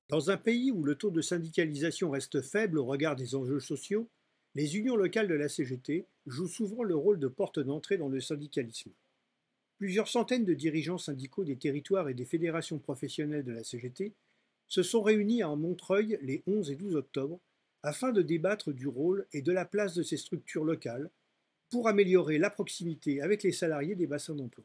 Dans un pays où le taux de syndicalisation reste faible au regard des enjeux sociaux, les unions locales de la CGT jouent souvent le rôle de porte d'entrée dans le syndicalisme. Plusieurs centaines de dirigeants syndicaux des territoires et des fédérations professionnelles de la CGT se sont réunis à Montreuil les 11 et 12 octobre afin de débattre du rôle et de la place de ces structures locales pour améliorer la proximité avec les salariés des bassins d'emploi.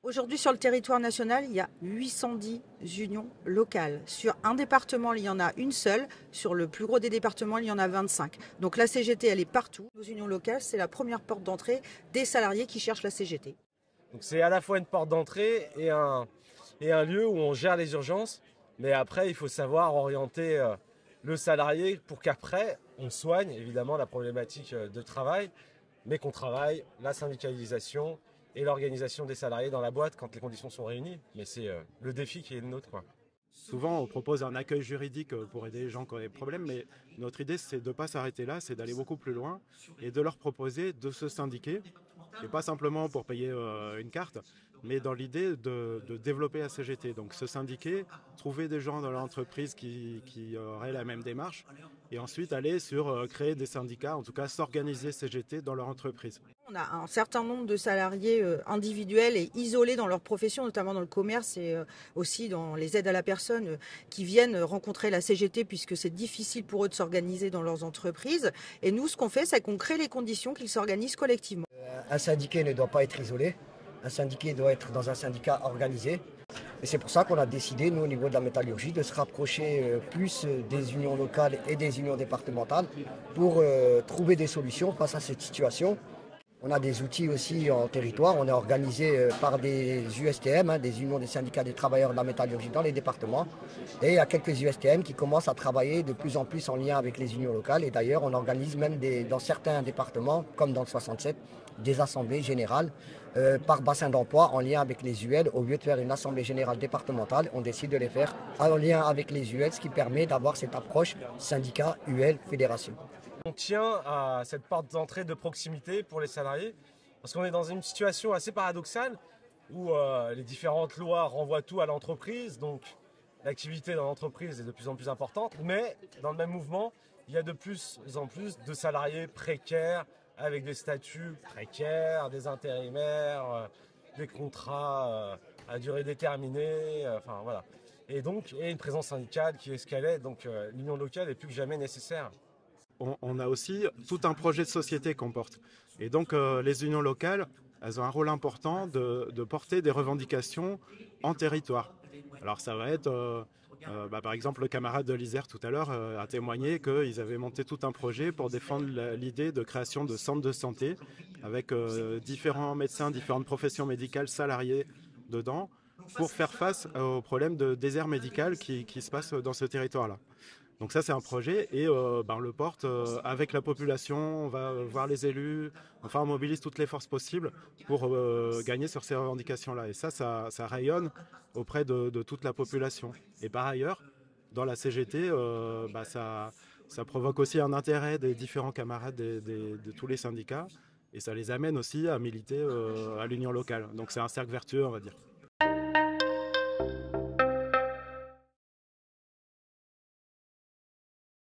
Aujourd'hui, sur le territoire national, il y a 810 unions locales. Sur un département, il y en a une seule. Sur le plus gros des départements, il y en a 25. Donc la CGT, elle est partout. Nos unions locales, c'est la première porte d'entrée des salariés qui cherchent la CGT. Donc c'est à la fois une porte d'entrée et un lieu où on gère les urgences. Mais après, il faut savoir orienter le salarié pour qu'après, on soigne évidemment la problématique de travail, mais qu'on travaille la syndicalisation et l'organisation des salariés dans la boîte quand les conditions sont réunies. Mais c'est le défi qui est le nôtre, quoi. Souvent, on propose un accueil juridique pour aider les gens qui ont des problèmes, mais notre idée, c'est de ne pas s'arrêter là, c'est d'aller beaucoup plus loin et de leur proposer de se syndiquer, et pas simplement pour payer une carte, mais dans l'idée de développer la CGT. Donc se syndiquer, trouver des gens dans l'entreprise qui auraient la même démarche, et ensuite aller sur créer des syndicats, en tout cas s'organiser CGT dans leur entreprise. On a un certain nombre de salariés individuels et isolés dans leur profession, notamment dans le commerce et aussi dans les aides à la personne qui viennent rencontrer la CGT puisque c'est difficile pour eux de s'organiser dans leurs entreprises. Et nous, ce qu'on fait, c'est qu'on crée les conditions qu'ils s'organisent collectivement. Un syndiqué ne doit pas être isolé. Un syndiqué doit être dans un syndicat organisé. Et c'est pour ça qu'on a décidé, nous, au niveau de la métallurgie, de se rapprocher plus des unions locales et des unions départementales pour trouver des solutions face à cette situation. On a des outils aussi en territoire. On est organisé par des USTM, des unions des syndicats des travailleurs de la métallurgie dans les départements. Et il y a quelques USTM qui commencent à travailler de plus en plus en lien avec les unions locales. Et d'ailleurs, on organise même dans certains départements, comme dans le 67, des assemblées générales par bassin d'emploi en lien avec les UL. Au lieu de faire une assemblée générale départementale, on décide de les faire en lien avec les UL, ce qui permet d'avoir cette approche syndicat, UL, fédération. On tient à cette porte d'entrée de proximité pour les salariés, parce qu'on est dans une situation assez paradoxale où les différentes lois renvoient tout à l'entreprise, donc l'activité dans l'entreprise est de plus en plus importante, mais dans le même mouvement, il y a de plus en plus de salariés précaires, avec des statuts précaires, des intérimaires, des contrats à durée déterminée, enfin voilà. Et donc, et une présence syndicale qui escalait, donc l'union locale est plus que jamais nécessaire. On a aussi tout un projet de société qu'on porte. Et donc les unions locales, elles ont un rôle important de porter des revendications en territoire. Alors ça va être, par exemple, le camarade de l'Isère tout à l'heure a témoigné qu'ils avaient monté tout un projet pour défendre l'idée de création de centres de santé avec différents médecins, différentes professions médicales salariées dedans pour faire face aux problèmes de désert médical qui se passe dans ce territoire-là. Donc ça, c'est un projet et on le porte avec la population, on va voir les élus, enfin on mobilise toutes les forces possibles pour gagner sur ces revendications-là. Et ça rayonne auprès de toute la population. Et par ailleurs, dans la CGT, ça provoque aussi un intérêt des différents camarades de tous les syndicats et ça les amène aussi à militer à l'union locale. Donc c'est un cercle vertueux, on va dire.